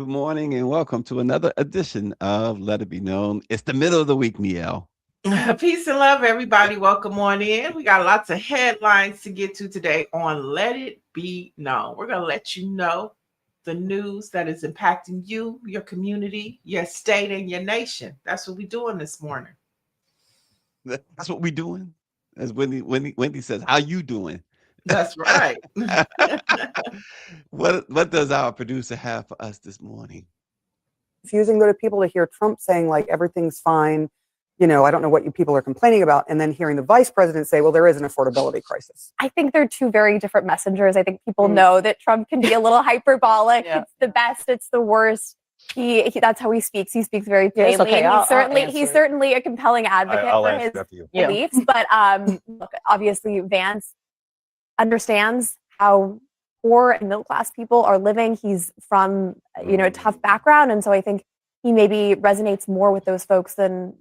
Good morning and welcome to another edition of Let It Be Known. It's the middle of the week, Niele. Peace and love, everybody. Welcome on in. We got lots of headlines to get to today on Let It Be Known. We're going to let you know the news that is impacting you, your community, your state, and your nation. That's what we're doing this morning. That's what we're doing. As Wendy says, how you doing? That's right. What does our producer have for us this morning? Confusing though to people to hear Trump saying like everything's fine. I don't know what you people are complaining about. And then hearing the vice president say, well, there is an affordability crisis. I think they're two very different messengers. I think people know that Trump can be a little hyperbolic. Yeah. It's the best. It's the worst. He that's how he speaks. He speaks very plainly. Okay, he's certainly a compelling advocate for his beliefs. But look, obviously Vance understands how poor and middle class people are living. He's from a tough background, and so I think he maybe resonates more with those folks than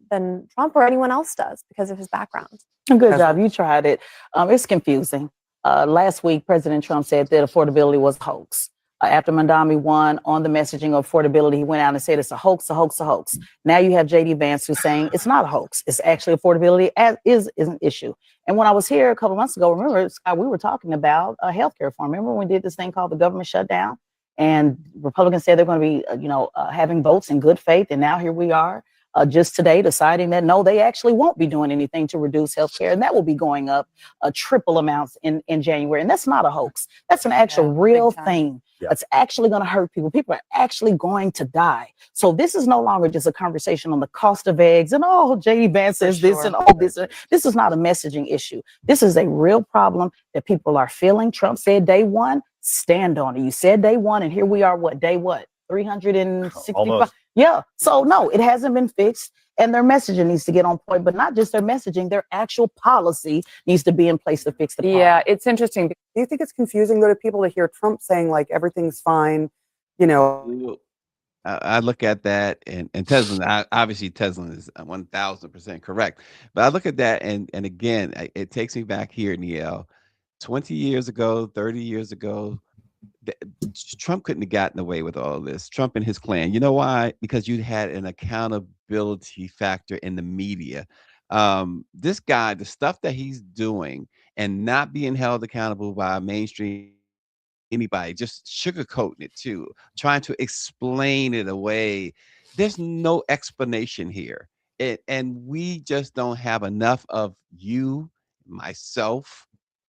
Trump or anyone else does because of his background. Good job. You tried it. It's confusing. Last week, President Trump said that affordability was a hoax. After Mandami won on the messaging of affordability, he went out and said it's a hoax, a hoax, a hoax. Now you have J.D. Vance who's saying it's not a hoax. It's actually affordability is an issue. And when I was here a couple of months ago, remember, Scott, we were talking about healthcare reform. Remember when we did this thing called the government shutdown? And Republicans said they're going to be, having votes in good faith. And now here we are just today deciding that, no, they actually won't be doing anything to reduce healthcare. And that will be going up triple amounts in January. And that's not a hoax. That's an actual real thing. That's actually going to hurt people. People are actually going to die. So this is no longer just a conversation on the cost of eggs and, J.D. Vance says this and all this. This is not a messaging issue. This is a real problem that people are feeling. Trump said day one, stand on it. You said day one, and here we are, day what? 365? Almost. Yeah. So no, it hasn't been fixed. And their messaging needs to get on point, but not just their messaging, their actual policy needs to be in place to fix the problem. Yeah, it's interesting. Do you think it's confusing though to people to hear Trump saying like everything's fine? I look at that and Tesla, obviously Tesla is 1000% correct. But I look at that and again, it takes me back here, Niele, 20 years ago, 30 years ago, Trump couldn't have gotten away with all of this. Trump and his clan. You know why? Because you had an accountability factor in the media. This guy, the stuff that he's doing and not being held accountable by mainstream anybody, just sugarcoating it too, trying to explain it away. There's no explanation here. And we just don't have enough of you, myself,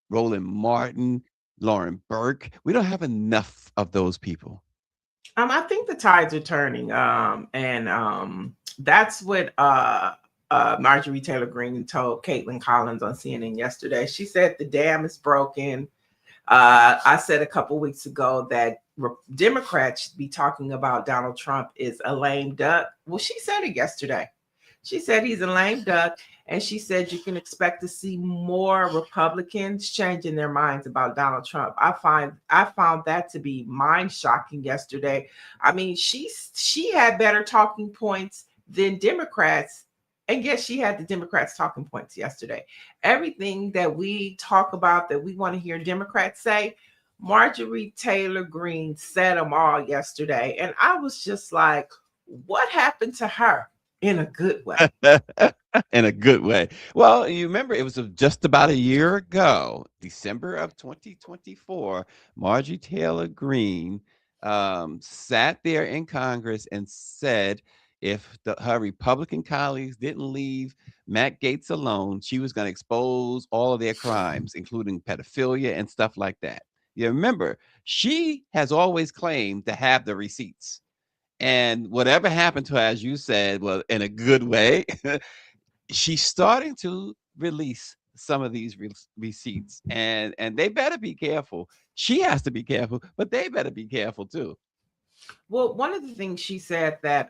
Roland Martin, Lauren Burke. We don't have enough of those people. I think the tides are turning. And that's what Marjorie Taylor Greene told Caitlin Collins on CNN yesterday. She said the dam is broken. I said a couple weeks ago that Democrats should be talking about Donald Trump is a lame duck. Well, she said it yesterday. She said he's a lame duck. And she said you can expect to see more Republicans changing their minds about Donald Trump. I found that to be mind-shocking yesterday. I mean, she had better talking points than Democrats, and yet she had the Democrats' talking points yesterday. Everything that we talk about that we want to hear Democrats say, Marjorie Taylor Greene said them all yesterday. And I was just like, what happened to her? In a good way. In a good way. Well, you remember it was just about a year ago, December of 2024, Marjorie Taylor Greene sat there in Congress and said if her Republican colleagues didn't leave Matt Gaetz alone, she was going to expose all of their crimes, including pedophilia and stuff like that. You remember, she has always claimed to have the receipts. And whatever happened to her, as you said, well, in a good way, she's starting to release some of these receipts, and they better be careful. She has to be careful, but they better be careful too. Well, one of the things she said that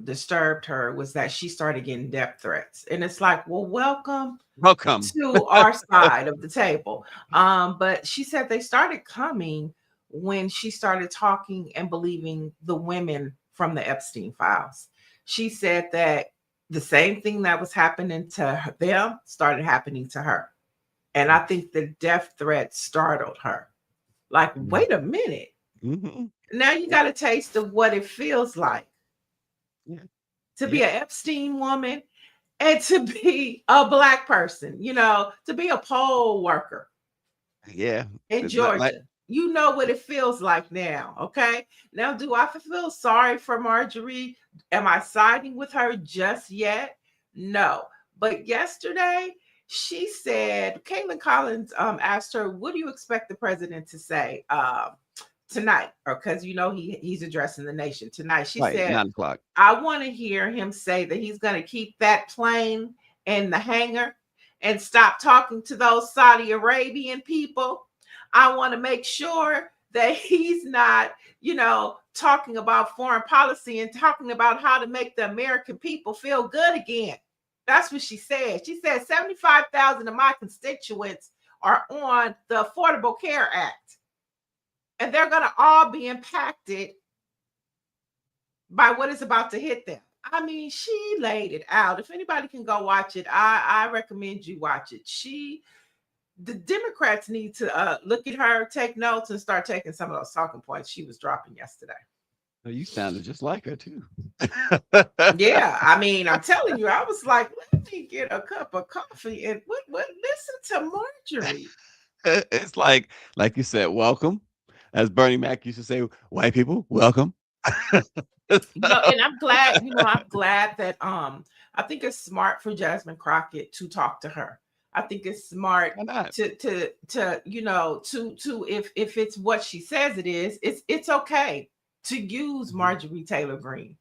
disturbed her was that she started getting death threats, and it's like, well, welcome to our side of the table. But she said they started coming when she started talking and believing the women from the Epstein files. She said that the same thing that was happening to them started happening to her. And I think the death threat startled her. Like, wait a minute. Now you got a taste of what it feels like to be Yeah. an Epstein woman and to be a Black person, to be a poll worker Yeah. in Georgia. You know what it feels like now, okay? Now, do I feel sorry for Marjorie? Am I siding with her just yet? No. But yesterday, she said, Caitlin Collins asked her, what do you expect the president to say tonight? Or because he's addressing the nation tonight. She said, 9 o'clock. I want to hear him say that he's going to keep that plane in the hangar and stop talking to those Saudi Arabian people. I want to make sure that he's not, talking about foreign policy and talking about how to make the American people feel good again. That's what she said. She said 75,000 of my constituents are on the Affordable Care Act, and they're going to all be impacted by what is about to hit them. I mean, she laid it out. If anybody can go watch it, I recommend you watch it. The Democrats need to look at her, take notes, and start taking some of those talking points she was dropping yesterday. You sounded just like her too. Yeah, I mean, I'm telling you, I was like, let me get a cup of coffee and listen to Marjorie. It's like you said, welcome. As Bernie Mac used to say, white people, welcome. And I'm glad, that I think it's smart for Jasmine Crockett to talk to her. I think it's smart to if it's what she says it is, it's okay to use Marjorie Taylor Greene.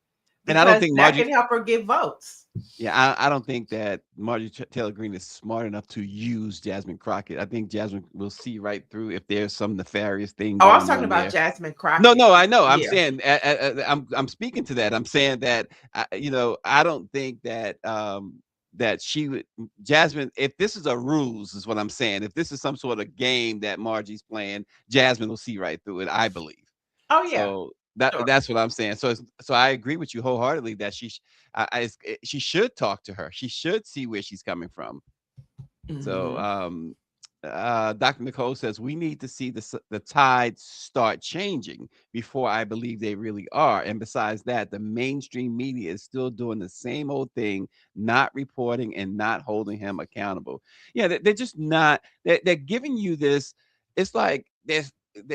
And I don't think that can help her get votes. Yeah, I don't think that Marjorie Taylor Greene is smart enough to use Jasmine Crockett. I think Jasmine will see right through if there's some nefarious thing. Oh, I was talking about Jasmine Crockett. No, I know. I'm saying I'm speaking to that. I'm saying that I don't think that that she would Jasmine. If this is a ruse, is what I'm saying. If this is some sort of game that Margie's playing, Jasmine will see right through it. I believe. Oh yeah. So that's what I'm saying. So I agree with you wholeheartedly that she should talk to her. She should see where she's coming from. So Dr. Nicole says we need to see the tides start changing before I believe they really are. And besides that, the mainstream media is still doing the same old thing, not reporting and not holding him accountable. Yeah, they're just not. They're giving you this. It's like they're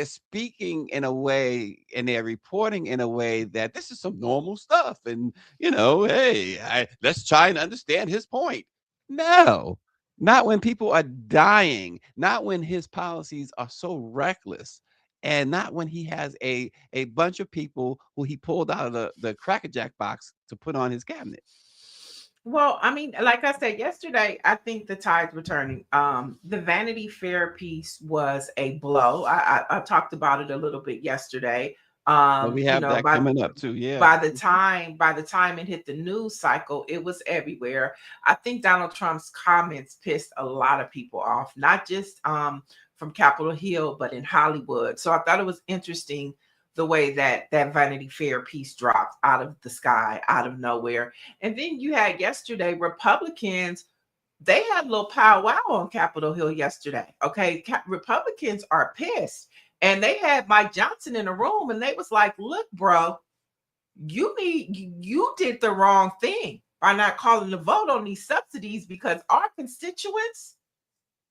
speaking in a way and they're reporting in a way that this is some normal stuff. And hey, let's try and understand his point. No. Not when people are dying, not when his policies are so reckless, and not when he has a bunch of people who he pulled out of the Cracker Jack box to put on his cabinet. Well, I mean, like I said yesterday, I think the tide's returning. The Vanity Fair piece was a blow. I talked about it a little bit yesterday. We have that coming up too. Yeah. By the time it hit the news cycle, it was everywhere. I think Donald Trump's comments pissed a lot of people off, not just from Capitol Hill, but in Hollywood. So I thought it was interesting the way that Vanity Fair piece dropped out of the sky, out of nowhere. And then you had yesterday, Republicans, they had a little powwow on Capitol Hill yesterday. Okay, Republicans are pissed. And they had Mike Johnson in a room and they was like, look, bro, you did the wrong thing by not calling the vote on these subsidies because our constituents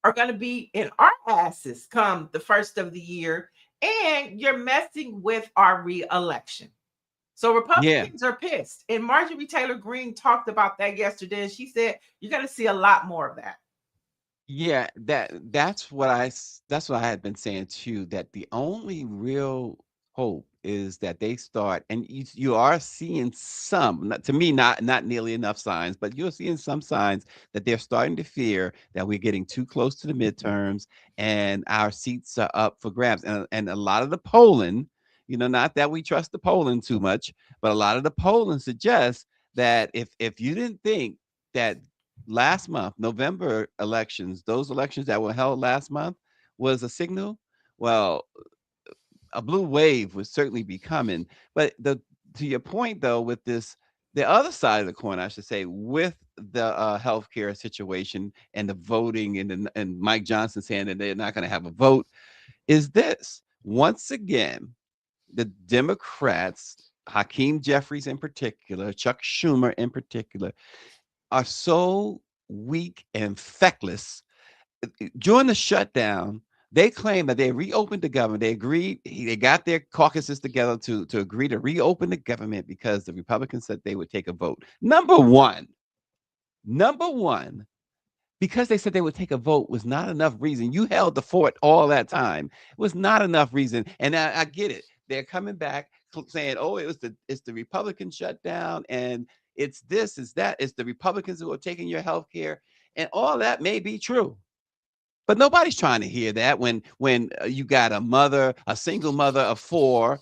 are going to be in our asses come the first of the year. And you're messing with our re-election. So Republicans are pissed. And Marjorie Taylor Greene talked about that yesterday. And she said, you're going to see a lot more of that. Yeah, that's what I had been saying too, that the only real hope is that they start, and you are seeing some, to me, not nearly enough signs, but you're seeing some signs that they're starting to fear that we're getting too close to the midterms and our seats are up for grabs. And a lot of the polling, not that we trust the polling too much, but a lot of the polling suggests that if you didn't think that last month, November elections, those elections that were held last month was a signal, well, a blue wave would certainly be coming. But to your point, though, with this, the other side of the coin, I should say, with the healthcare situation and the voting and Mike Johnson saying that they're not going to have a vote, is this once again the Democrats, Hakeem Jeffries in particular, Chuck Schumer in particular, are so weak and feckless. During the shutdown, they claimed that they reopened the government. They agreed, they got their caucuses together to agree to reopen the government because the Republicans said they would take a vote. Number one, because they said they would take a vote was not enough reason. You held the fort all that time. It was not enough reason. And I get it. They're coming back saying, oh, it's the Republican shutdown, and it's this, it's that, it's the Republicans who are taking your health care. And all that may be true. But nobody's trying to hear that when you got a single mother of 4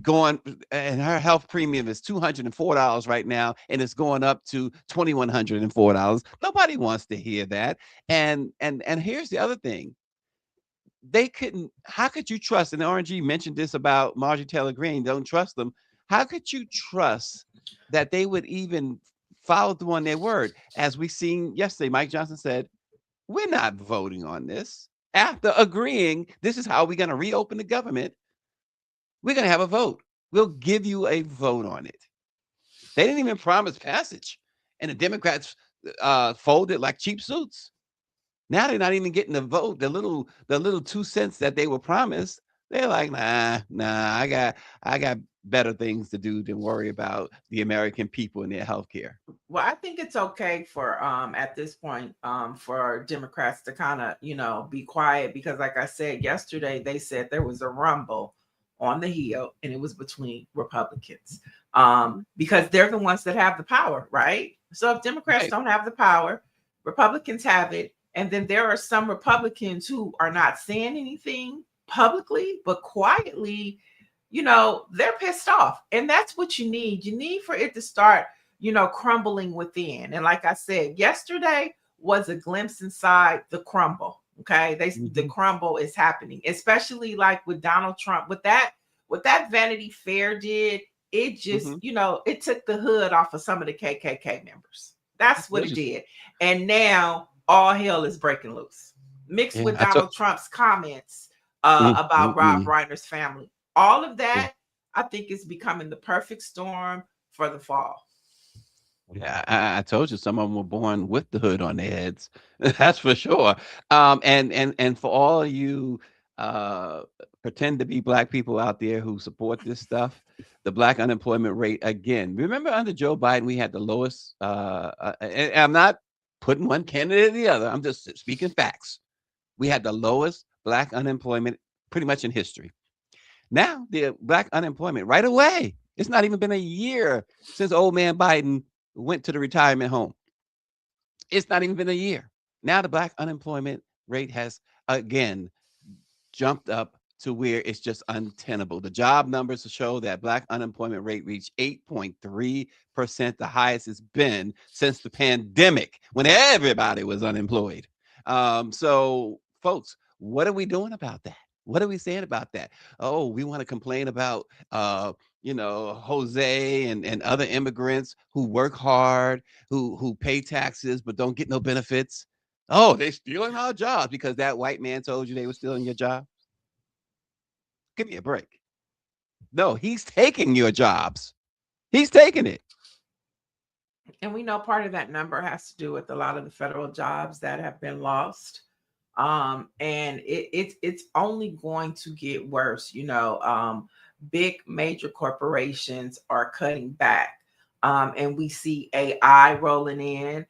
going, and her health premium is $204 right now, and it's going up to $2,104. Nobody wants to hear that. And here's the other thing. They couldn't, how could you trust, and RNG mentioned this about Marjorie Taylor Greene, don't trust them. How could you trust that they would even follow through on their word? As we seen yesterday, Mike Johnson said, we're not voting on this. After agreeing, this is how we're going to reopen the government. We're going to have a vote. We'll give you a vote on it. They didn't even promise passage. And the Democrats folded like cheap suits. Now they're not even getting the vote, the little 2 cents that they were promised. They're like, nah, I got better things to do than worry about the American people and their health care. Well, I think it's okay for at this point for Democrats to kind of, be quiet, because like I said yesterday, they said there was a rumble on the Hill, and it was between Republicans because they're the ones that have the power, right? So if Democrats don't have the power, Republicans have it. And then there are some Republicans who are not saying anything publicly, but quietly, they're pissed off. And that's what you need. You need for it to start, crumbling within. And like I said, yesterday was a glimpse inside the crumble. Okay. The crumble is happening, especially like with Donald Trump, what that Vanity Fair did. It just, it took the hood off of some of the KKK members. That's what it did. And now all hell is breaking loose, mixed with Donald Trump's comments about Rob Reiner's family. All of that, I think, is becoming the perfect storm for the fall. Yeah, I told you some of them were born with the hood on their heads. That's for sure. And for all you pretend to be Black people out there who support this stuff, the Black unemployment rate, again, remember under Joe Biden, we had the lowest, and I'm not putting one candidate or the other, I'm just speaking facts. We had the lowest Black unemployment pretty much in history. Now, the Black unemployment right away, it's not even been a year since old man Biden went to the retirement home. It's not even been a year. Now the Black unemployment rate has again jumped up to where it's just untenable. The job numbers show that Black unemployment rate reached 8.3%, the highest it's been since the pandemic when everybody was unemployed. So folks, what are we doing about that? What are we saying about that? Oh, we want to complain about Jose and other immigrants who work hard, who pay taxes but don't get no benefits. Oh, they're stealing our jobs because that white man told you they were stealing your job. Give me a break. No, he's taking your jobs. He's taking it. And we know part of that number has to do with a lot of the federal jobs that have been lost. And it's only going to get worse. Big major corporations are cutting back, and we see AI rolling in.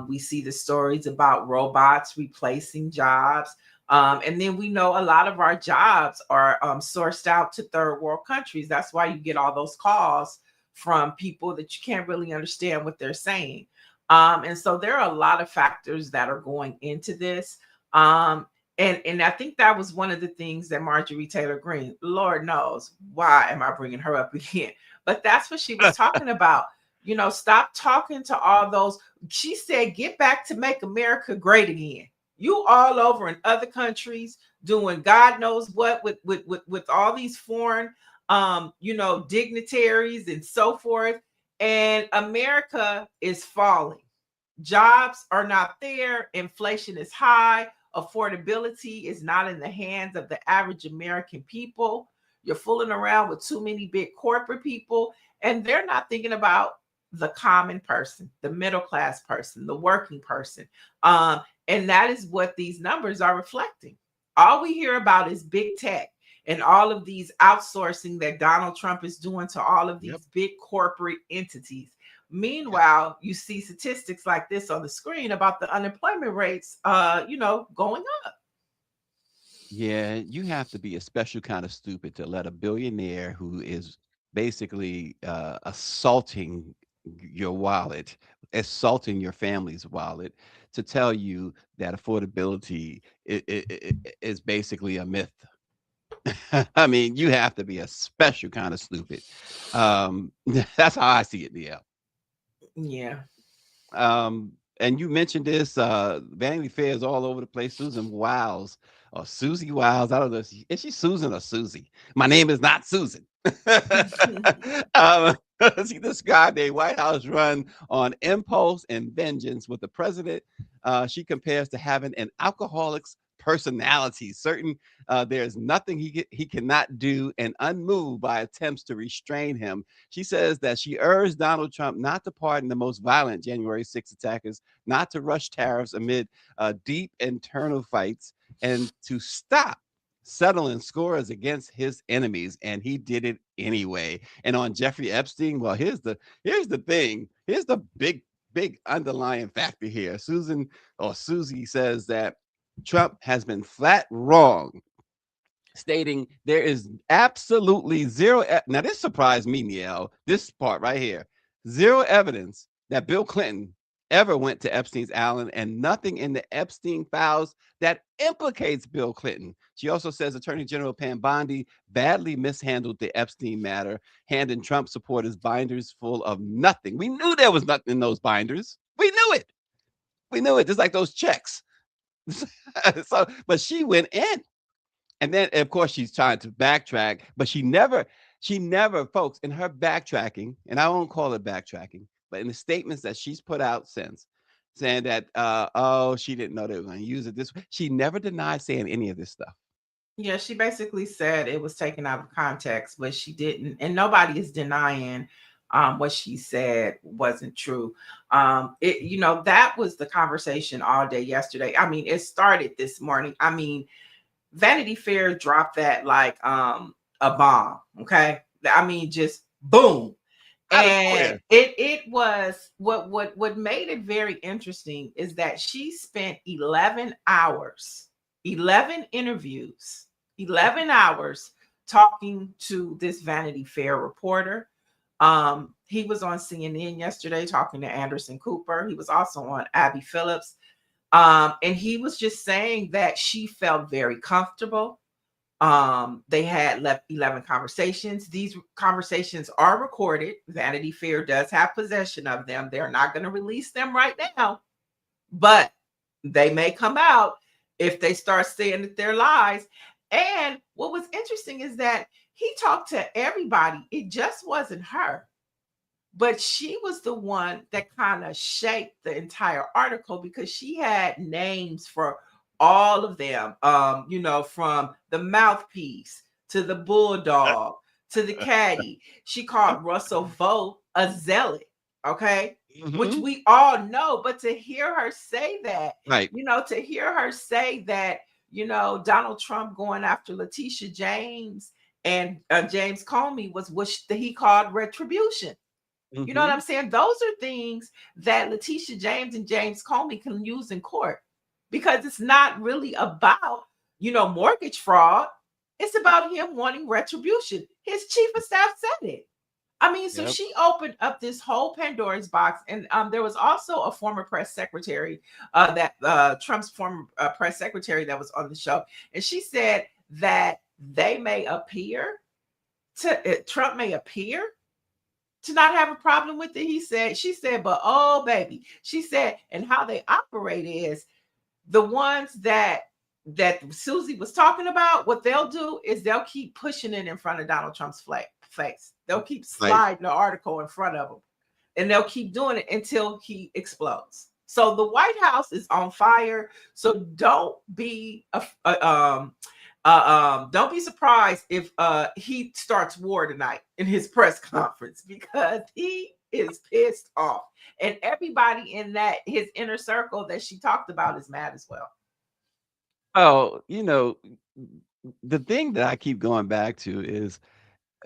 We see the stories about robots replacing jobs, and then we know a lot of our jobs are sourced out to third world countries. That's why you get all those calls from people that you can't really understand what they're saying. And so there are a lot of factors that are going into this. And I think that was one of the things that Marjorie Taylor Greene, Lord knows why am I bringing her up again, but that's what she was talking about. Stop talking to all those. She said, get back to make America great again. You all over in other countries doing God knows what with all these foreign, dignitaries and so forth. And America is falling. Jobs are not there. Inflation is high. Affordability is not in the hands of the average American people. You're fooling around with too many big corporate people, and they're not thinking about the common person, the middle class person, the working person. And that is what these numbers are reflecting. All we hear about is big tech and all of these outsourcing that Donald Trump is doing to all of these big corporate entities. Meanwhile, you see statistics like this on the screen about the unemployment rates, going up. Yeah, you have to be a special kind of stupid to let a billionaire who is basically assaulting your wallet, assaulting your family's wallet, to tell you that affordability is basically a myth. I mean, you have to be a special kind of stupid. That's how I see it, DL. Yeah. And you mentioned this, Vanity Fair is all over the place. Susan Wiles or Susie Wiles. I don't know. Is she Susan or Susie? My name is not Susan. um, she described a White House run on impulse and vengeance with the president. She compares to having an alcoholic's personality. Certain there's nothing he cannot do, and unmoved by attempts to restrain him. She says that she urged Donald Trump not to pardon the most violent January 6 attackers, not to rush tariffs amid deep internal fights, and to stop settling scores against his enemies. And he did it anyway. And on Jeffrey Epstein, well, here's the thing. Here's the big underlying factor here. Susan or Susie says that Trump has been flat wrong, stating there is absolutely zero. Now, this surprised me, Niele. This part right here, zero evidence that Bill Clinton ever went to Epstein's island, and nothing in the Epstein files that implicates Bill Clinton. She also says Attorney General Pam Bondi badly mishandled the Epstein matter, handing Trump supporters binders full of nothing. We knew there was nothing in those binders. We knew it. We knew it, just like those checks. So, but she went in. And then, of course, she's trying to backtrack, but she never, folks, in her backtracking, and I won't call it backtracking, but in the statements that she's put out since, saying that, she didn't know they were going to use it this way. She never denied saying any of this stuff. Yeah, she basically said it was taken out of context, but she didn't, and nobody is denying what she said wasn't true. That was the conversation all day yesterday. I mean, it started this morning. I mean, Vanity Fair dropped that like a bomb. Okay. I mean, just boom. And it was what made it very interesting is that she spent 11 hours, 11 interviews, 11 hours talking to this Vanity Fair reporter. He was on CNN yesterday talking to Anderson Cooper. He was also on Abby Phillips. And he was just saying that she felt very comfortable. They had left 11 conversations. These conversations are recorded. Vanity Fair does have possession of them. They're not going to release them right now, but they may come out if they start saying that they're lies. And what was interesting is that he talked to everybody. It just wasn't her. But she was the one that kind of shaped the entire article because she had names for all of them, from the mouthpiece to the bulldog to the caddy. She called Russell Vought a zealot, okay? Mm-hmm. Which we all know. But to hear her say that, right? To hear her say that, Donald Trump going after Letitia James and James Comey was what he called retribution. You know what I'm saying? Those are things that Letitia James and James Comey can use in court because it's not really about, mortgage fraud. It's about him wanting retribution. His chief of staff said it. I mean, so she opened up this whole Pandora's box. And there was also a former press secretary Trump's former press secretary that was on the show. And she said that Trump may appear to not have a problem with it. She said, but oh baby, she said, and how they operate is the ones that Susie was talking about, what they'll do is they'll keep pushing it in front of Donald Trump's face. They'll keep sliding the article in front of him and they'll keep doing it until he explodes. So the White House is on fire. So don't be don't be surprised if he starts war tonight in his press conference, because he is pissed off, and everybody in that his inner circle that she talked about is mad as well. Oh, the thing that I keep going back to is,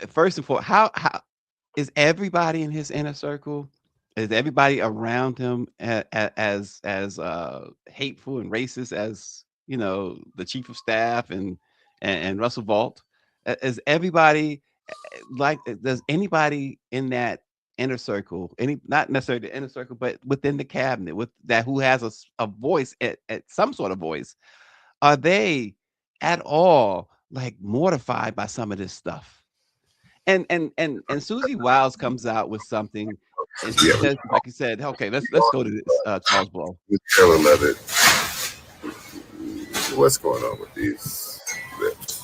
first and foremost, how is everybody in his inner circle? Is everybody around him as hateful and racist as the chief of staff and Russell Vaught? Is everybody does anybody in that inner circle, not necessarily the inner circle, but within the cabinet with that who has a voice at some sort of voice, are they at all like mortified by some of this stuff? And Susie Wiles comes out with something, and she says, like you said, okay, let's go to this, Charles Blow. Taylor Levitt. What's going on with these lips?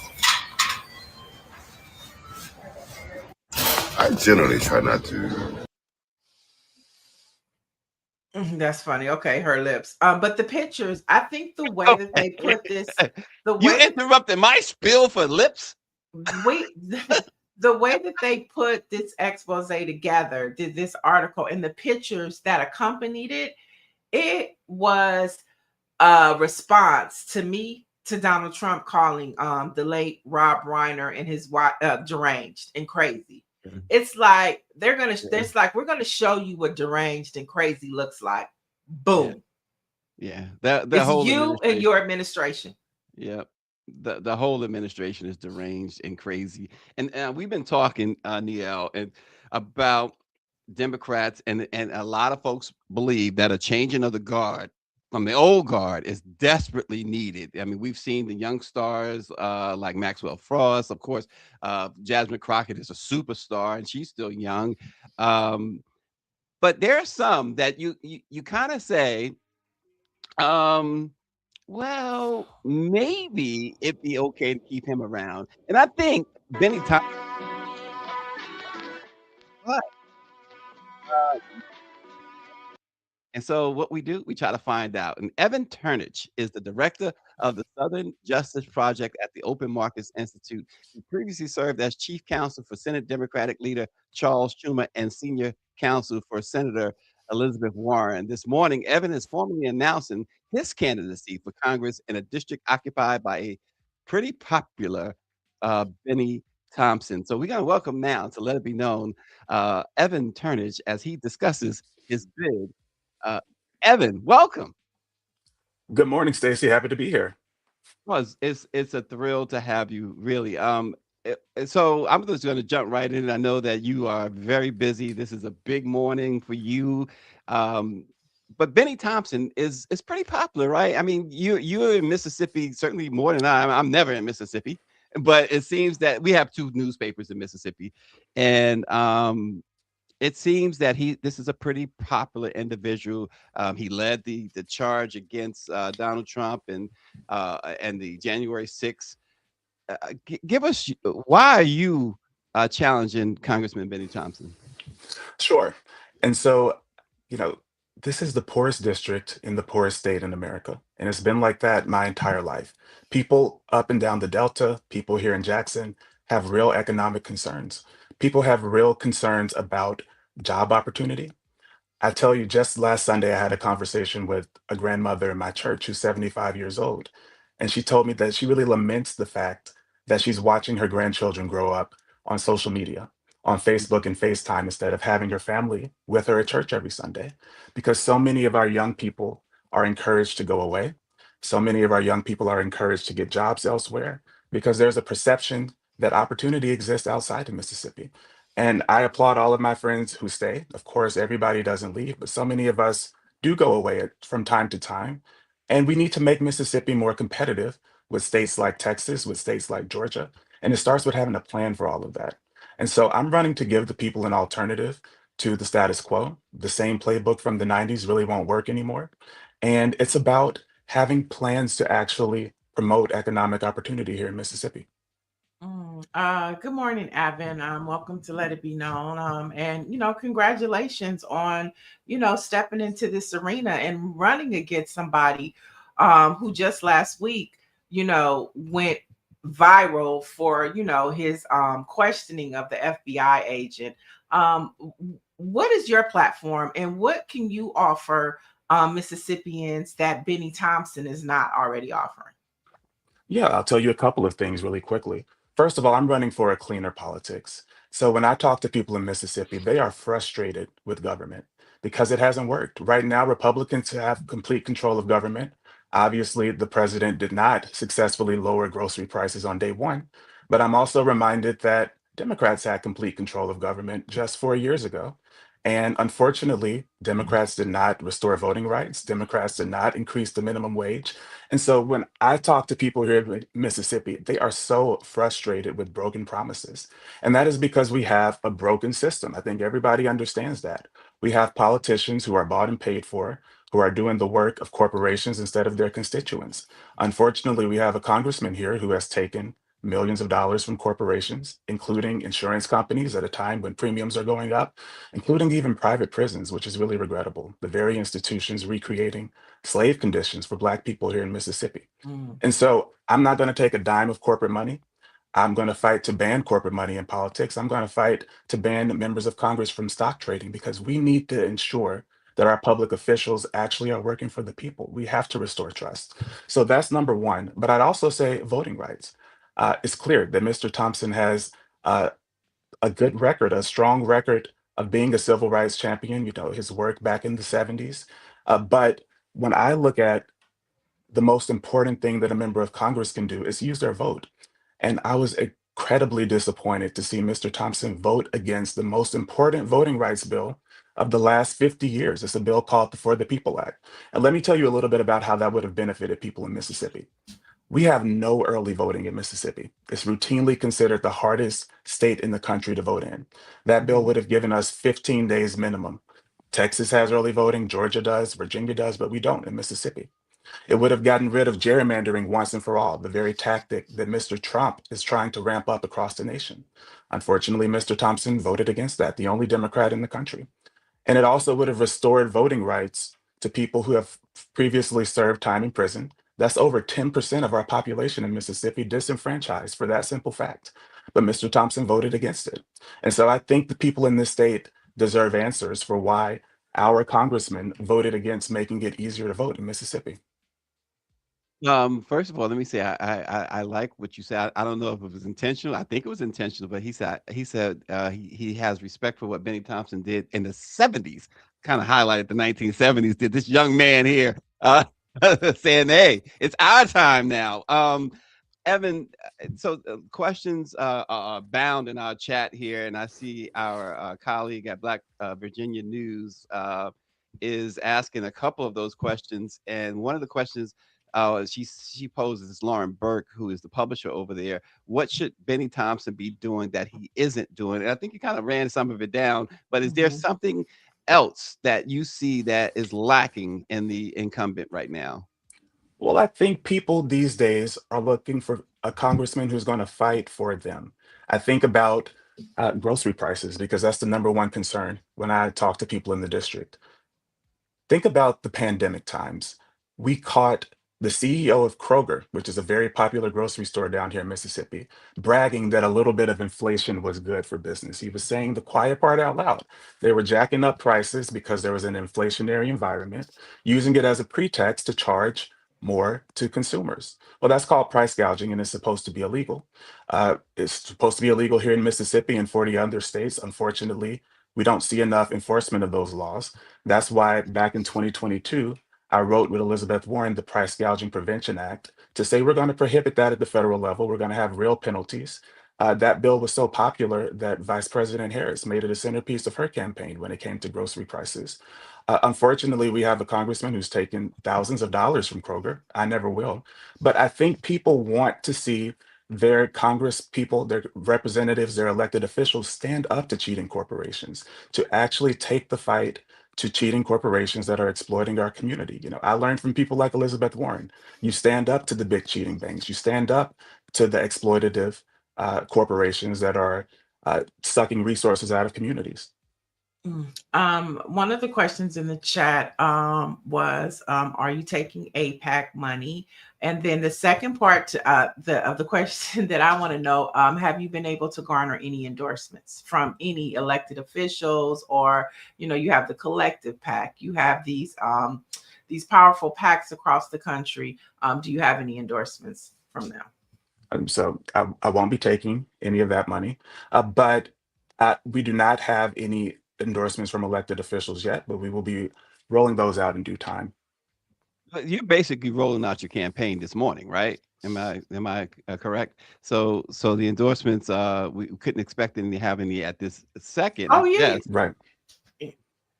I generally try not to. That's funny. Okay, her lips. But the pictures, I think the way that they put this, you interrupted my spiel for lips. The way that they put this expose together, did this article, and the pictures that accompanied it, it was a response to Donald Trump calling the late Rob Reiner and his wife deranged and crazy. Mm-hmm. It's like we're gonna show you what deranged and crazy looks like. Boom. Yeah. The whole you and your administration. Yep. The whole administration is deranged and crazy. And we've been talking, Niele, and about Democrats, and a lot of folks believe that a changing of the guard from the old guard is desperately needed. I mean, we've seen the young stars like Maxwell Frost, of course. Jasmine Crockett is a superstar, and she's still young. But there are some that you kind of say, well, maybe it'd be okay to keep him around. And I think Benny Thompson. And so what we do, we try to find out. And Evan Turnage is the director of the Southern Justice Project at the Open Markets Institute. He previously served as chief counsel for Senate Democratic leader Charles Schumer and senior counsel for Senator Elizabeth Warren. This morning, Evan is formally announcing his candidacy for Congress in a district occupied by a pretty popular Benny Thompson. So we're going to welcome now, to let it be known, Evan Turnage as he discusses his bid. Evan, welcome. Good morning, Stacy. Happy to be here. Well, it's a thrill to have you, really. So I'm just going to jump right in. I know that you are very busy. This is a big morning for you. But Benny Thompson is pretty popular, right? I mean, you're in Mississippi certainly more than I'm never in Mississippi, but it seems that we have two newspapers in Mississippi, and it seems that this is a pretty popular individual. He led the charge against Donald Trump and the January 6th. Give us, why are you challenging Congressman Benny Thompson? Sure. And so, this is the poorest district in the poorest state in America. And it's been like that my entire life. People up and down the Delta, people here in Jackson have real economic concerns. People have real concerns about job opportunity. I tell you, just last Sunday, I had a conversation with a grandmother in my church who's 75 years old. And she told me that she really laments the fact that she's watching her grandchildren grow up on social media, on Facebook and FaceTime, instead of having her family with her at church every Sunday. Because so many of our young people are encouraged to go away. So many of our young people are encouraged to get jobs elsewhere because there's a perception that opportunity exists outside of Mississippi. And I applaud all of my friends who stay. Of course, everybody doesn't leave, but so many of us do go away from time to time. And we need to make Mississippi more competitive with states like Texas, with states like Georgia. And it starts with having a plan for all of that. And so I'm running to give the people an alternative to the status quo. The same playbook from the 90s really won't work anymore. And it's about having plans to actually promote economic opportunity here in Mississippi. Good morning, Evan. Welcome to Let It Be Known. And congratulations on, stepping into this arena and running against somebody who just last week, went viral for, you know, his questioning of the FBI agent. What is your platform, and what can you offer Mississippians that Benny Thompson is not already offering? Yeah, I'll tell you a couple of things really quickly. First of all, I'm running for a cleaner politics. So when I talk to people in Mississippi, they are frustrated with government because it hasn't worked. Right now, Republicans have complete control of government. Obviously, the president did not successfully lower grocery prices on day one, but I'm also reminded that Democrats had complete control of government just 4 years ago. And unfortunately, Democrats did not restore voting rights. Democrats did not increase the minimum wage. And so when I talk to people here in Mississippi, they are so frustrated with broken promises. And that is because we have a broken system. I think everybody understands that. We have politicians who are bought and paid for, who are doing the work of corporations instead of their constituents. Unfortunately, we have a congressman here who has taken millions of dollars from corporations, including insurance companies at a time when premiums are going up, including even private prisons, which is really regrettable. The very institutions recreating slave conditions for Black people here in Mississippi. And so I'm not going to take a dime of corporate money. I'm going to fight to ban corporate money in politics. I'm going to fight to ban members of Congress from stock trading because we need to ensure that our public officials actually are working for the people. We have to restore trust. So that's number one. But I'd also say voting rights. It's clear that Mr. Thompson has uh, a good record, a strong record of being a civil rights champion, you know, his work back in the 70s. But when I look at the most important thing that a member of Congress can do is use their vote. And I was incredibly disappointed to see Mr. Thompson vote against the most important voting rights bill of the last 50 years. It's a bill called the For the People Act. And let me tell you a little bit about how that would have benefited people in Mississippi. We have no early voting in Mississippi. It's routinely considered the hardest state in the country to vote in. That bill would have given us 15 days minimum. Texas has early voting, Georgia does, Virginia does, but we don't in Mississippi. It would have gotten rid of gerrymandering once and for all, the very tactic that Mr. Trump is trying to ramp up across the nation. Unfortunately, Mr. Thompson voted against that, the only Democrat in the country. And it also would have restored voting rights to people who have previously served time in prison. That's over 10% of our population in Mississippi disenfranchised for that simple fact. But Mr. Thompson voted against it. And so I think the people in this state deserve answers for why our congressman voted against making it easier to vote in Mississippi. First of all, let me say I like what you said. I don't know if it was intentional. I think it was intentional, but he has respect for what Benny Thompson did in the 70s. Kind of highlighted the 1970s. Did this young man here saying, "Hey, it's our time now." Evan, so questions are bound in our chat here, and I see our colleague at Black Virginia News is asking a couple of those questions, and one of the questions she poses is Lauren Burke, who is the publisher over there. What should Benny Thompson be doing that he isn't doing? And I think you kind of ran some of it down, but is there something else that you see that is lacking in the incumbent right now? Well, I think people these days are looking for a congressman who's going to fight for them. I think about grocery prices because that's the number one concern when I talk to people in the district. Think about the pandemic times. We caught the CEO of Kroger, which is a very popular grocery store down here in Mississippi, bragging that a little bit of inflation was good for business. He was saying the quiet part out loud. They were jacking up prices because there was an inflationary environment, using it as a pretext to charge more to consumers. Well, that's called price gouging, and it's supposed to be illegal. It's supposed to be illegal here in Mississippi and 40 other states. Unfortunately, we don't see enough enforcement of those laws. That's why back in 2022, I wrote with Elizabeth Warren the Price Gouging Prevention Act to say we're going to prohibit that at the federal level. We're going to have real penalties. That bill was so popular that Vice President Harris made it a centerpiece of her campaign when it came to grocery prices. Unfortunately, we have a congressman who's taken thousands of dollars from Kroger. I never will. But I think people want to see their Congress people, their representatives, their elected officials stand up to cheating corporations, to actually take the fight to cheating corporations that are exploiting our community. You know, I learned from people like Elizabeth Warren. You stand up to the big cheating banks. You stand up to the exploitative corporations that are sucking resources out of communities. One of the questions in the chat was, are you taking APAC money? And then the second part of the question that I want to know, have you been able to garner any endorsements from any elected officials, or you have the collective PAC, you have these powerful PACs across the country. Do you have any endorsements from them? So I won't be taking any of that money, but we do not have any endorsements from elected officials yet, but we will be rolling those out in due time. But you're basically rolling out your campaign this morning, right? Am I correct? So the endorsements, we couldn't expect any to have any at this second. Oh yeah. Yes. Right.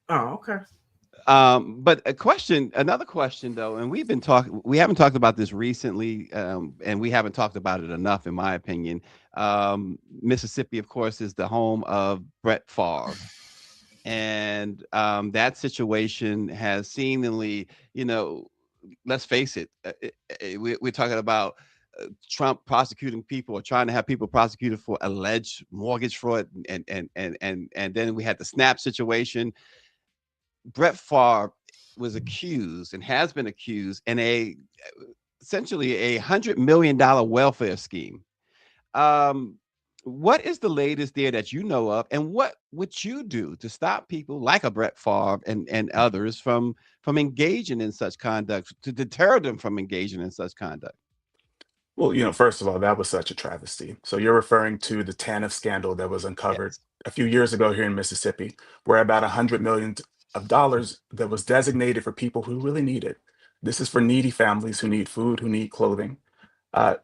Oh, okay. But another question though, and we haven't talked about this recently, and we haven't talked about it enough, in my opinion. Mississippi, of course, is the home of Brett Favre. And that situation has seemingly, let's face it, we're talking about Trump prosecuting people, or trying to have people prosecuted for alleged mortgage fraud, and then we had the SNAP situation. Brett Favre was accused and has been accused in essentially $100 million welfare scheme. What is the latest there that you know of, and what would you do to stop people like a Brett Favre and others from engaging in such conduct, to deter them from engaging in such conduct? Well, first of all, that was such a travesty. So you're referring to the TANF scandal that was uncovered Yes. a few years ago here in Mississippi, where about $100 million that was designated for people who really need it. This is for needy families who need food, who need clothing. Uh,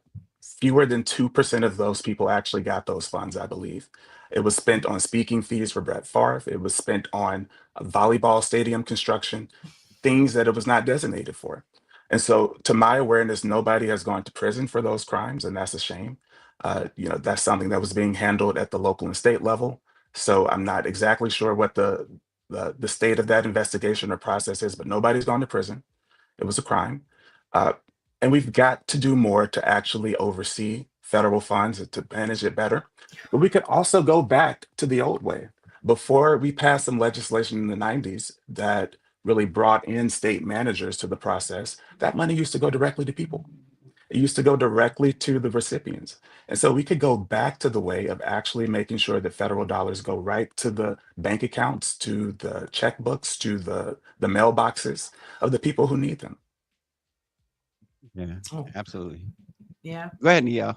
Fewer than 2% of those people actually got those funds, I believe. It was spent on speaking fees for Brett Favre. It was spent on a volleyball stadium construction, things that it was not designated for. And so, to my awareness, nobody has gone to prison for those crimes, and that's a shame. That's something that was being handled at the local and state level. So I'm not exactly sure what the state of that investigation or process is, but nobody's gone to prison. It was a crime. Uh, and we've got to do more to actually oversee federal funds and to manage it better. But we could also go back to the old way. Before we passed some legislation in the 90s that really brought in state managers to the process, that money used to go directly to people. It used to go directly to the recipients. And so we could go back to the way of actually making sure that federal dollars go right to the bank accounts, to the checkbooks, to the mailboxes of the people who need them. Yeah, Oh, absolutely. yeah. Go ahead, Niele.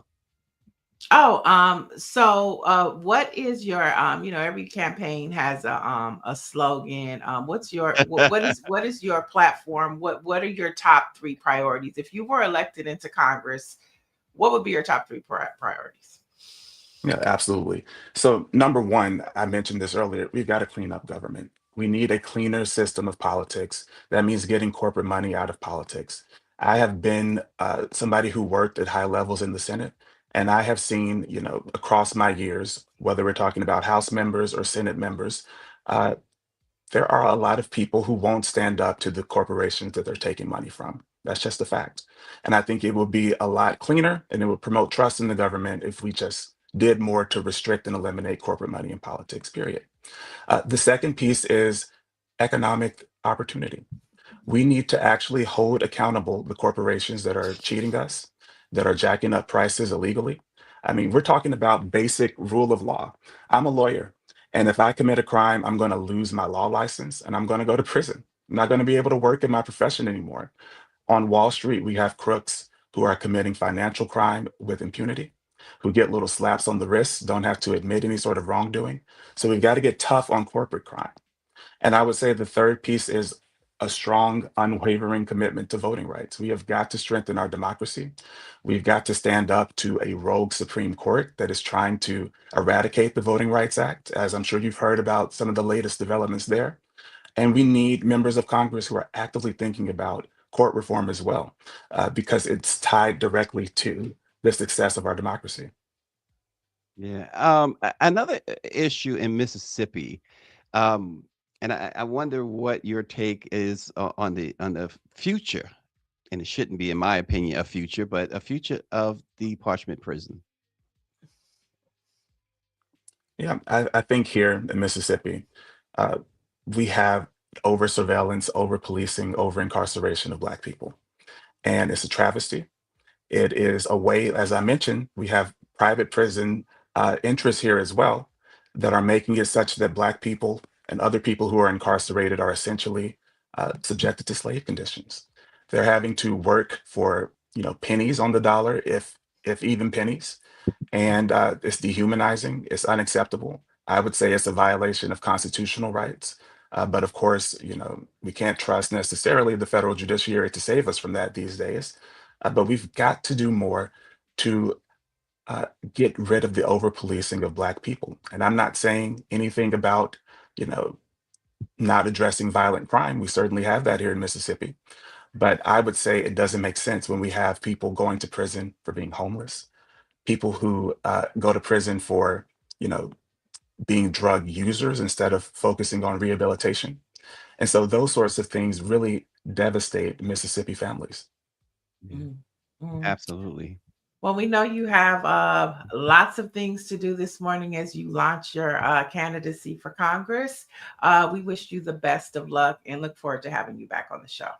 So what is your every campaign has a slogan. What's your what is your platform? What are your top 3 priorities? If you were elected into Congress, what would be your top 3 priorities? Yeah, absolutely. So, number one, I mentioned this earlier, we've got to clean up government. We need a cleaner system of politics. That means getting corporate money out of politics. I have been somebody who worked at high levels in the Senate, and I have seen, across my years, whether we're talking about House members or Senate members, uh, there are a lot of people who won't stand up to the corporations that they're taking money from. That's just a fact. And I think it will be a lot cleaner and it will promote trust in the government if we just did more to restrict and eliminate corporate money in politics, period. The second piece is economic opportunity. We need to actually hold accountable the corporations that are cheating us, that are jacking up prices illegally. I mean, we're talking about basic rule of law. I'm a lawyer, and if I commit a crime, I'm going to lose my law license and I'm going to go to prison. I'm not going to be able to work in my profession anymore. On Wall Street, we have crooks who are committing financial crime with impunity, who get little slaps on the wrist, don't have to admit any sort of wrongdoing. So we've got to get tough on corporate crime. And I would say the third piece is a strong, unwavering commitment to voting rights. We have got to strengthen our democracy. We've got to stand up to a rogue Supreme Court that is trying to eradicate the Voting Rights Act, as I'm sure you've heard about some of the latest developments there. And we need members of Congress who are actively thinking about court reform as well, because it's tied directly to the success of our democracy. Yeah. Another issue in Mississippi, um, and I wonder what your take is on the future. And it shouldn't be, in my opinion, a future, but a future of the Parchment Prison. Yeah, I think here in Mississippi, we have over surveillance, over policing, over incarceration of Black people. And it's a travesty. It is a way, as I mentioned, we have private prison interests here as well that are making it such that Black people and other people who are incarcerated are essentially subjected to slave conditions. They're having to work for, pennies on the dollar, if even pennies, and it's dehumanizing. It's unacceptable. I would say it's a violation of constitutional rights. But of course, we can't trust necessarily the federal judiciary to save us from that these days. But we've got to do more to get rid of the over policing of Black people. And I'm not saying anything about, not addressing violent crime. We certainly have that here in Mississippi. But I would say it doesn't make sense when we have people going to prison for being homeless, people who go to prison for, being drug users instead of focusing on rehabilitation. And so those sorts of things really devastate Mississippi families. Yeah, Mm. absolutely. Well, we know you have lots of things to do this morning as you launch your candidacy for Congress. We wish you the best of luck and look forward to having you back on the show.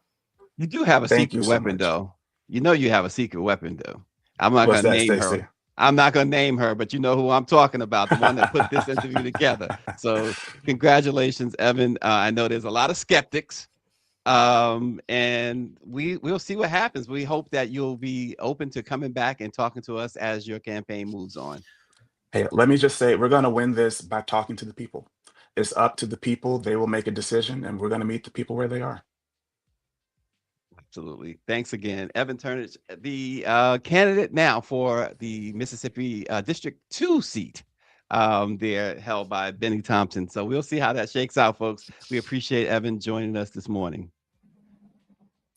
You do have a Thank you secret so weapon, much. though. You have a secret weapon, though. I'm not What's gonna that, name Stacy? her. I'm not gonna name her, but you know who I'm talking about, the one that put this interview together. So congratulations, Evan. I know there's a lot of skeptics. And we'll see what happens. We hope that you'll be open to coming back and talking to us as your campaign moves on. Hey, let me just say, we're going to win this by talking to the people. It's up to the people. They will make a decision, and we're going to meet the people where they are. Absolutely. Thanks again, Evan Turnage, the candidate now for the Mississippi District 2 seat. They're held by Benny Thompson. So we'll see how that shakes out, folks. We appreciate Evan joining us this morning.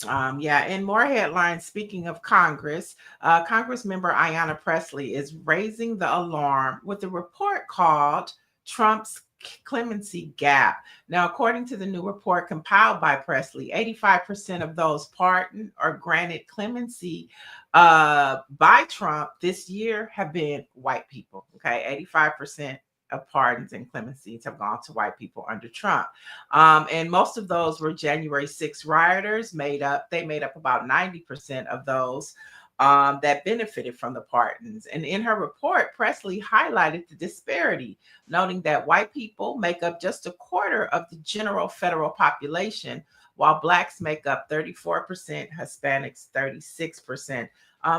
And more headlines. Speaking of Congress, Congress member Ayanna Pressley is raising the alarm with a report called Trump's clemency gap. Now, according to the new report compiled by Pressley, 85% of those pardoned or granted clemency by Trump this year have been white people. Okay, 85% of pardons and clemencies have gone to white people under Trump. And most of those were January 6 rioters. They made up about 90% of those that benefited from the pardons. And in her report, Pressley highlighted the disparity, noting that white people make up just a quarter of the general federal population, while Blacks make up 34%, Hispanics 36%.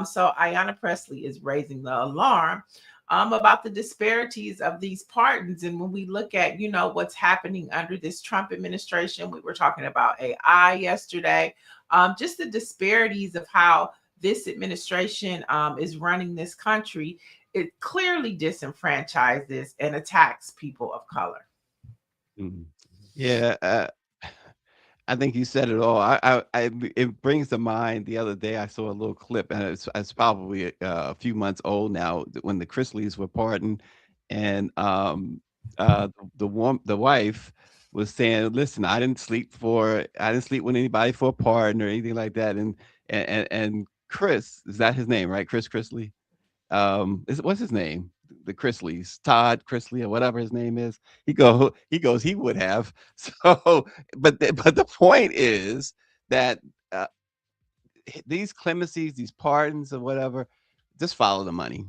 So Ayanna Pressley is raising the alarm about the disparities of these pardons. And when we look at, what's happening under this Trump administration, we were talking about AI yesterday, just the disparities of how this administration is running this country. It clearly disenfranchises and attacks people of color. Yeah, I think you said it all. It brings to mind the other day I saw a little clip, and it's probably a few months old now, when the Chrisleys were pardoned, and the wife was saying, "Listen, I didn't sleep with anybody for a pardon or anything like that." And Chris, is that his name, right? Chris Chrisley. What's his name? The Chrisleys, Todd Chrisley or whatever his name is. He goes, he would have. So, but the point is that these clemencies, these pardons or whatever, just follow the money.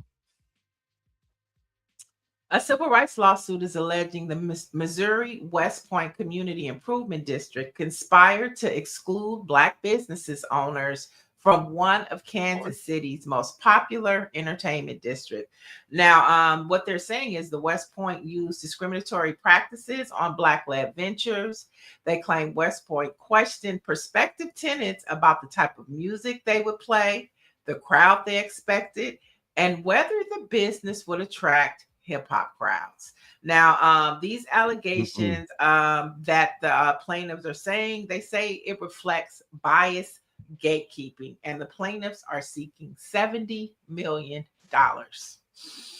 A civil rights lawsuit is alleging the Missouri West Point Community Improvement District conspired to exclude Black businesses owners from one of Kansas City's most popular entertainment districts. Now, what they're saying is the West Point used discriminatory practices on Black-led ventures. They claim West Point questioned prospective tenants about the type of music they would play, the crowd they expected, and whether the business would attract hip-hop crowds. Now, these allegations that the plaintiffs are saying, they say it reflects bias gatekeeping, and the plaintiffs are seeking $70 million.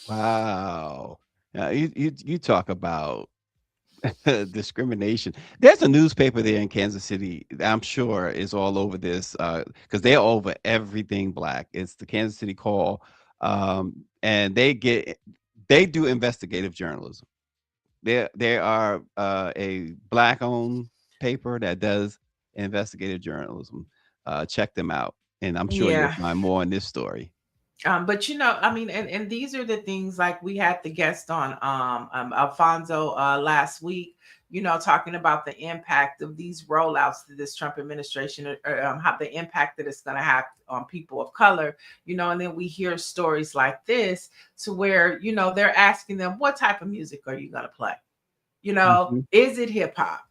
Wow. You talk about discrimination. There's a newspaper there in Kansas City, I'm sure is all over this, because they're over everything Black. It's the Kansas City Call, and they do investigative journalism. They are a Black-owned paper that does investigative journalism. Check them out, and I'm sure you'll Yeah. find more in this story. But I mean, and these are the things, like we had the guest on Alfonso last week, talking about the impact of these rollouts to this Trump administration, or how the impact that it's going to have on people of color, and then we hear stories like this, to where, they're asking them, what type of music are you going to play? Mhm. Is it hip hop?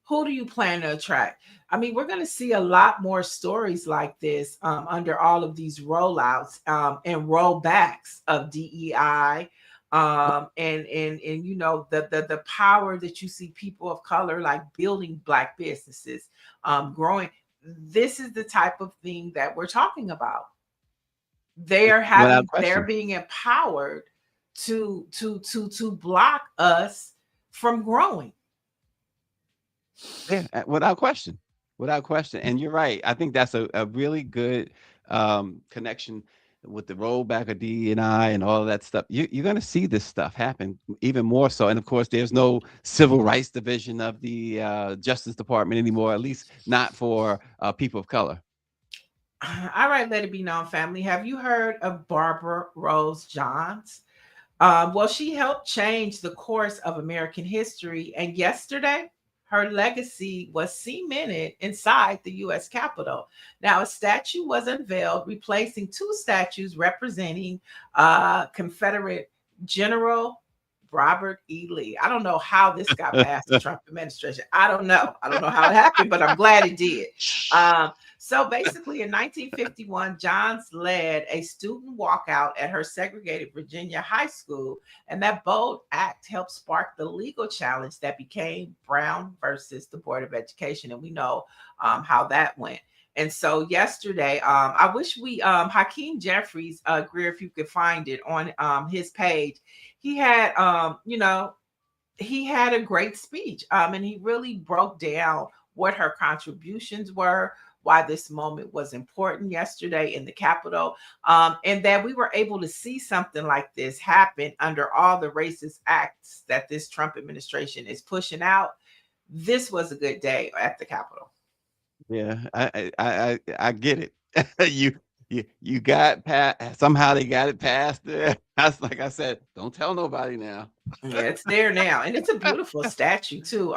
Who do you plan to attract? I mean, we're going to see a lot more stories like this under all of these rollouts and rollbacks of DEI, and the power that you see people of color like building Black businesses, growing. This is the type of thing that we're talking about. Without They're question. being empowered to block us from growing. Yeah, without question. And you're right. I think that's a really good connection with the rollback of DEI and all of that stuff. You're going to see this stuff happen even more so. And of course, there's no civil rights division of the Justice Department anymore, at least not for people of color. All right, let it be known, family. Have you heard of Barbara Rose Johns? Well, she helped change the course of American history, and yesterday, her legacy was cemented inside the U.S. Capitol. Now, a statue was unveiled, replacing two statues representing Confederate General Robert E. Lee. I don't know how this got past the Trump administration. I don't know. I don't know how it happened, but I'm glad it did. So basically, in 1951, Johns led a student walkout at her segregated Virginia high school, and that bold act helped spark the legal challenge that became Brown versus the Board of Education, and we know how that went. And so yesterday, I wish we Hakeem Jeffries, Greer, if you could find it on his page, he had he had a great speech, and he really broke down what her contributions were, why this moment was important yesterday in the Capitol, and that we were able to see something like this happen under all the racist acts that this Trump administration is pushing out. This was a good day at the Capitol. Yeah, I get it. You got past, somehow they got it past there. That's like I said, don't tell nobody now. Yeah, it's there now, and it's a beautiful statue too.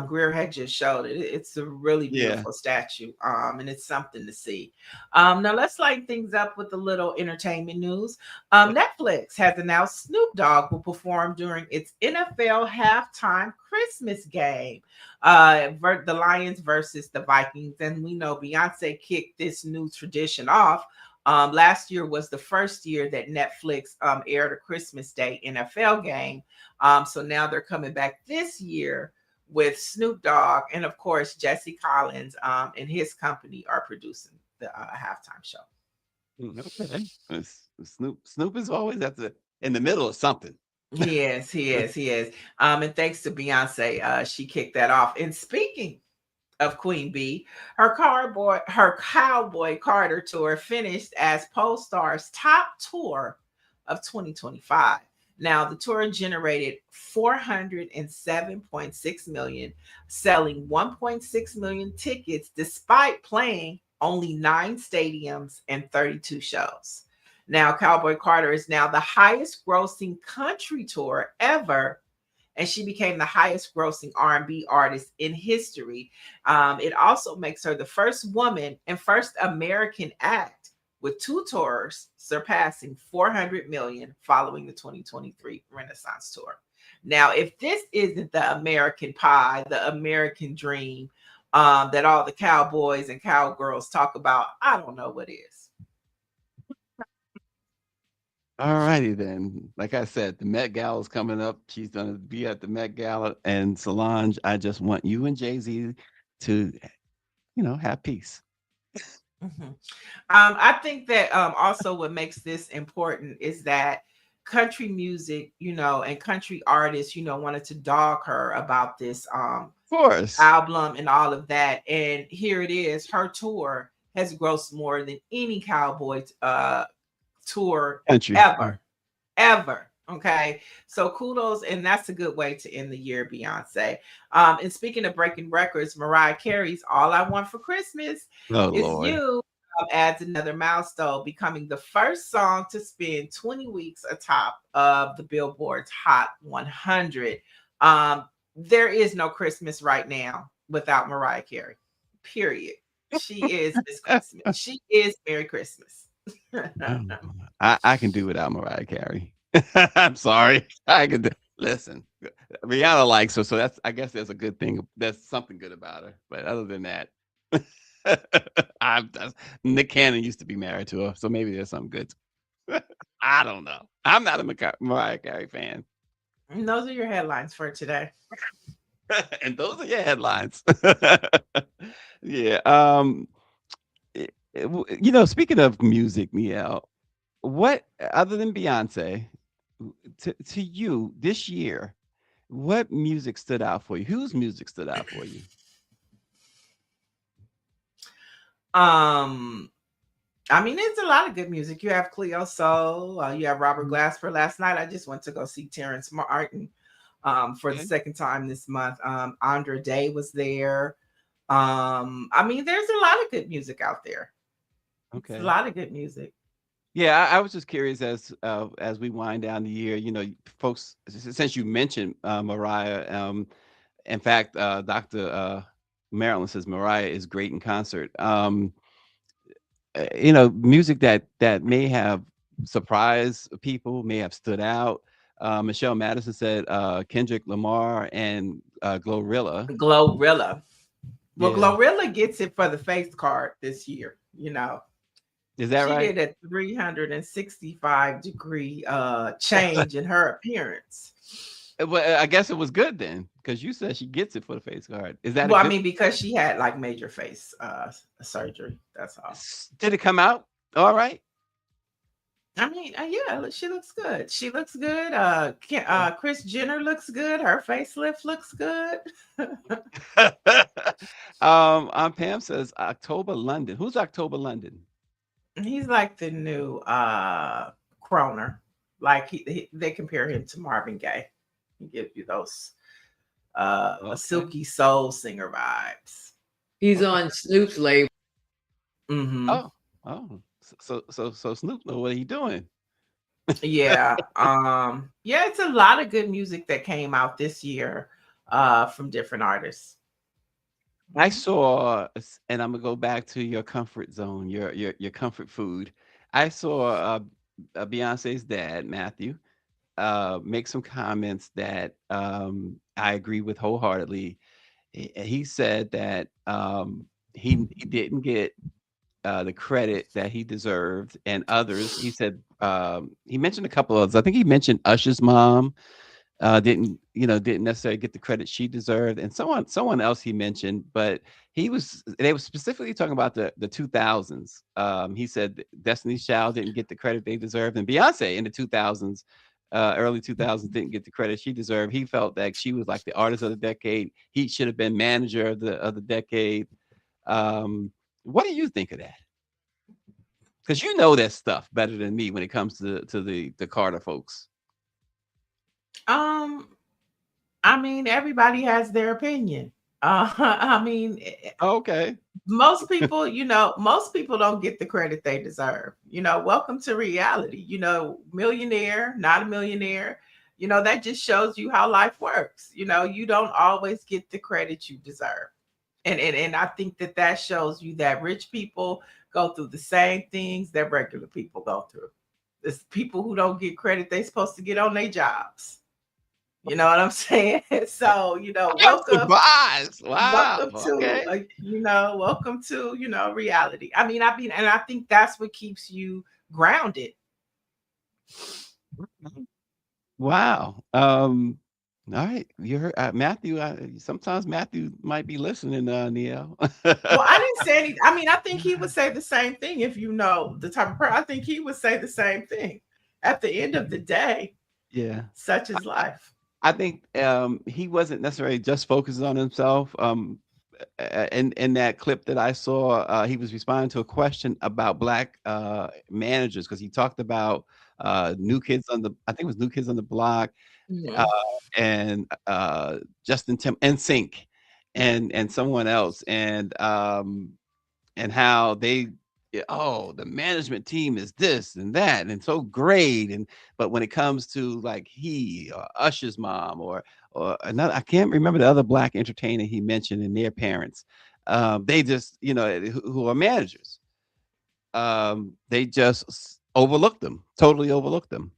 Greer had just showed it. It's a really Yeah. beautiful statue, and it's something to see. Now let's lighten things up with a little entertainment news. Netflix has announced Snoop Dogg will perform during its NFL halftime Christmas game, the Lions versus the Vikings, and we know Beyonce kicked this new tradition off. Last year was the first year that Netflix aired a Christmas Day NFL game. So now they're coming back this year with Snoop Dogg, and of course Jesse Collins and his company are producing the halftime show. Okay. Snoop is always in the middle of something. He is, he is, he is. And thanks to Beyonce, she kicked that off. And speaking of Queen Bee, her Cowboy Carter tour finished as Polestar's top tour of 2025. Now, the tour generated 407.6 million, selling 1.6 million tickets despite playing only 9 stadiums and 32 shows. Now, Cowboy Carter is now the highest grossing country tour ever, and she became the highest grossing R&B artist in history. It also makes her the first woman and first American act with 2 tours surpassing 400 million following the 2023 Renaissance Tour. Now, if this isn't the American pie, the American dream that all the cowboys and cowgirls talk about, I don't know what is. All righty then. Like I said, the Met Gala is coming up. She's going to be at the Met Gala. And Solange, I just want you and Jay-Z to, have peace. I think that also what makes this important is that country music, and country artists, wanted to dog her about this Of course. album and all of that. And here it is. Her tour has grossed more than any cowboy tour Country. ever. Okay, so kudos, and that's a good way to end the year, Beyonce. And speaking of breaking records, Mariah Carey's "All I Want for Christmas Oh Is Lord. You" adds another milestone, becoming the first song to spend 20 weeks atop of the Billboard's Hot 100. There is no Christmas right now without Mariah Carey. Period. She is Miss Christmas. She is Merry Christmas. I can do without Mariah Carey. I'm sorry. I can do. Listen, Rihanna likes her, so that's, I guess there's a good thing. There's something good about her. But other than that, Nick Cannon used to be married to her, so maybe there's something good. I don't know. I'm not a Mariah Carey fan. And those are your headlines for today. And those are your headlines. Yeah. Speaking of music, Niele, what other than Beyonce, to you this year, what music stood out for you? Whose music stood out for you? I mean, it's a lot of good music. You have Cleo Soul, you have Robert Glasper. Last night, I just went to go see Terrence Martin for the second time this month. Andra Day was there. I mean, there's a lot of good music out there. Okay, a lot of good music. Yeah, I was just curious as we wind down the year. Folks, since you mentioned Mariah, in fact, Dr. Marilyn says Mariah is great in concert. Music that may have surprised people, may have stood out. Michelle Madison said Kendrick Lamar and Glorilla. Glorilla. Well, Yeah. Glorilla gets it for the face card this year. Is that right? She did a 365-degree change in her appearance. Well, I guess it was good then, because you said she gets it for the face card. Is that? Well, I mean, because she had like major face surgery. That's all. Did it come out all right? I mean, yeah, she looks good. She looks good. Kris Jenner looks good. Her facelift looks good. Pam says October London. Who's October London? He's like the new Croner. Like they compare him to Marvin Gaye. He gives you those silky soul singer vibes. He's on Snoop's label. Mm-hmm. Oh, so Snoop know what he doing. Yeah. Yeah, it's a lot of good music that came out this year from different artists. I saw, and I'm gonna go back to your comfort zone, your comfort food. I saw Beyonce's dad, Matthew, make some comments that I agree with wholeheartedly. He said that he didn't get the credit that he deserved, and others. He said he mentioned a couple others. I think he mentioned Usher's mom didn't necessarily get the credit she deserved, and someone else he mentioned, but they were specifically talking about the 2000s. He said Destiny's Child didn't get the credit they deserved, and Beyonce in the 2000s, early 2000s, didn't get the credit she deserved. He felt that she was like the artist of the decade. He should have been manager of the decade. What do you think of that? Because you know that stuff better than me when it comes to the Carter folks. I mean, everybody has their opinion. I mean, okay. Most people, most people don't get the credit they deserve. Welcome to reality. Millionaire, not a millionaire. That just shows you how life works. You don't always get the credit you deserve. And I think that shows you that rich people go through the same things that regular people go through. It's people who don't get credit they're supposed to get on their jobs. You know what I'm saying? So, welcome. Wow. Welcome to, welcome to, reality. I mean, and I think that's what keeps you grounded. Wow. All right. You heard Matthew. Sometimes Matthew might be listening, Niele. Well, I didn't say anything. I mean, I think he would say the same thing if you know the type of person. I think he would say the same thing. At the end of the day, yeah, such is life. I think he wasn't necessarily just focused on himself. in that clip that I saw, he was responding to a question about black managers because he talked about New Kids on the, I think it was New Kids on the Block, uh, Mhm. and Justin Tim and Sync, and someone else, and how they, oh, the management team is this and that and so great, and but when it comes to like he or Usher's mom or another, I can't remember the other black entertainer he mentioned, and their parents, they just, who are managers, they just overlooked them, totally overlooked them,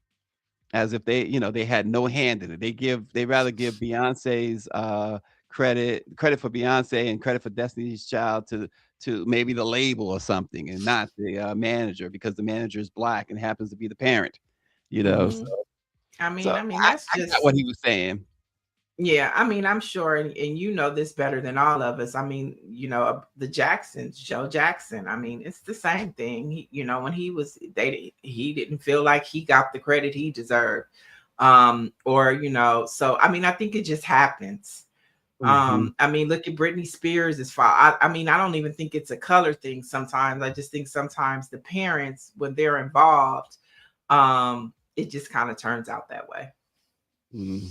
as if they, they had no hand in it. They rather give Beyonce's credit for Beyonce and credit for Destiny's Child to maybe the label or something, and not the manager, because the manager is black and happens to be the parent. So, Mhm. I so mean, I mean I, that's I got what just he was saying. yeah. I mean, I'm sure, and you know this better than all of us. I mean, the Jacksons, Joe Jackson. I mean, it's the same thing. When he didn't feel like he got the credit he deserved, or So I mean, I think it just happens. Mhm. I mean, look at Britney Spears' fault. I mean, I don't even think it's a color thing sometimes. I just think sometimes the parents, when they're involved, it just kind of turns out that way. Mhm.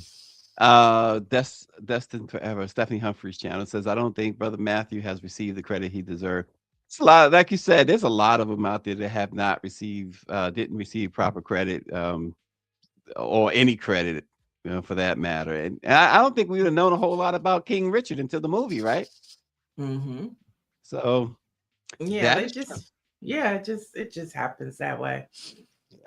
Destined Forever. Stephanie Humphrey's channel says, I don't think Brother Matthew has received the credit he deserved. It's a lot, like you said, there's a lot of them out there that have not received, didn't receive proper credit, or any credit, for that matter. And I don't think we would have known a whole lot about King Richard until the movie, right? Mm-hmm. So Yeah, that they is true. just it just happens that way.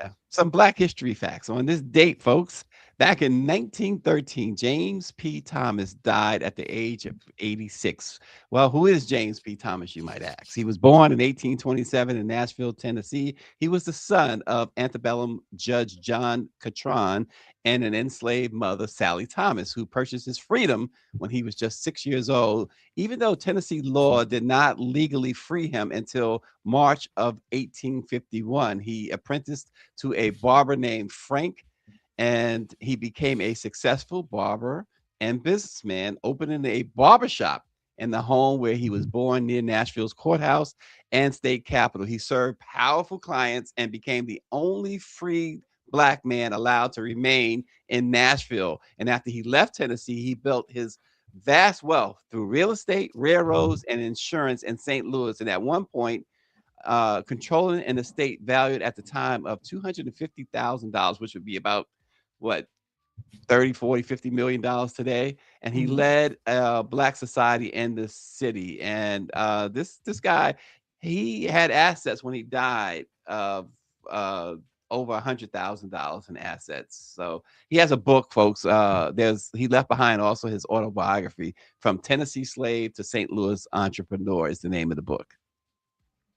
Yeah. Some Black history facts on this date, folks. Back in 1913, James P. Thomas died at the age of 86. Well, who is James P. Thomas, you might ask? He was born in 1827 in Nashville, Tennessee. He was the son of antebellum Judge John Catron and an enslaved mother, Sally Thomas, who purchased his freedom when he was just 6 years old, even though Tennessee law did not legally free him until March of 1851. He apprenticed to a barber named Frank, and he became a successful barber and businessman, opening a barber shop in the home where he was born near Nashville's courthouse and state capitol. He served powerful clients and became the only free Black man allowed to remain in Nashville. And after he left Tennessee, he built his vast wealth through real estate, railroads, and insurance in St. Louis. And at one point, controlling an estate valued at the time of $250,000, which would be about what, 30, 40, $50 million today. And he Mhm. led Black society in the city. And this guy, he had assets when he died of over $100,000 in assets. So he has a book, folks. He left behind also his autobiography, From Tennessee Slave to St. Louis Entrepreneur is the name of the book.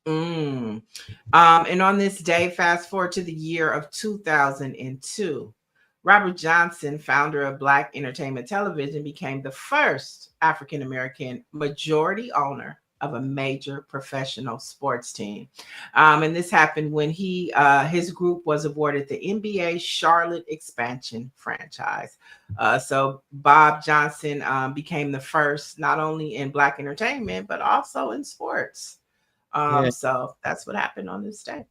Mm. And on this day, fast forward to the year of 2002, Robert Johnson, founder of Black Entertainment Television, became the first African American majority owner of a major professional sports team. And this happened when his group was awarded the NBA Charlotte expansion franchise. So Bob Johnson became the first, not only in Black entertainment, but also in sports. Yeah. So that's what happened on this day.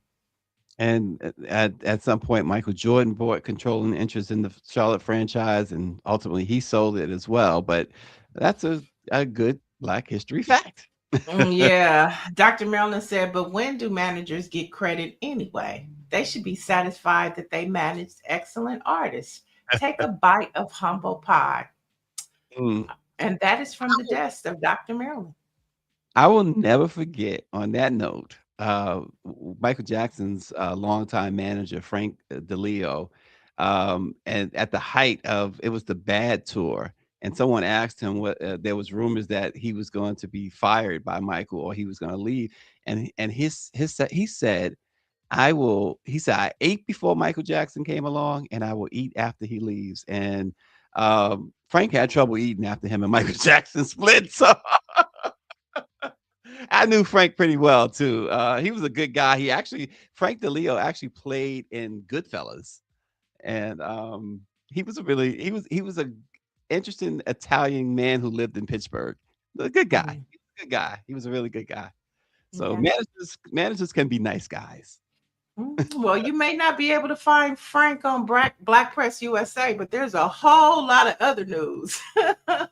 And at some point, Michael Jordan bought controlling interest in the Charlotte franchise, and ultimately he sold it as well. But that's a good Black history fact. Yeah, Dr. Marilyn said, but when do managers get credit anyway? They should be satisfied that they managed excellent artists. Take a bite of humble pie. Mm. And that is from the desk of Dr. Marilyn. I will never forget, on that note, Michael Jackson's longtime manager, Frank DeLeo, and at the height of, it was the Bad Tour, and someone asked him what, there was rumors that he was going to be fired by Michael or he was going to leave, and he said, he said, I ate before Michael Jackson came along, and I will eat after he leaves. And Frank had trouble eating after him and Michael Jackson split, so I knew Frank pretty well too. He was a good guy. Frank DeLeo actually played in Goodfellas, and he was a interesting Italian man who lived in Pittsburgh. A good guy. Mhm. Good guy. He was a really good guy. So Yeah. managers can be nice guys. Well, you may not be able to find Frank on Black Press USA, but there's a whole lot of other news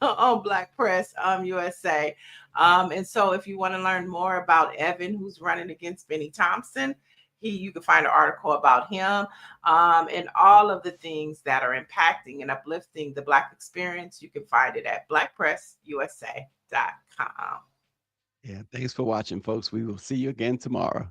on Black Press USA. And so if you want to learn more about Evan, who's running against Benny Thompson, you can find an article about him and all of the things that are impacting and uplifting the Black experience. You can find it at BlackPressUSA.com. Yeah, thanks for watching, folks. We will see you again tomorrow.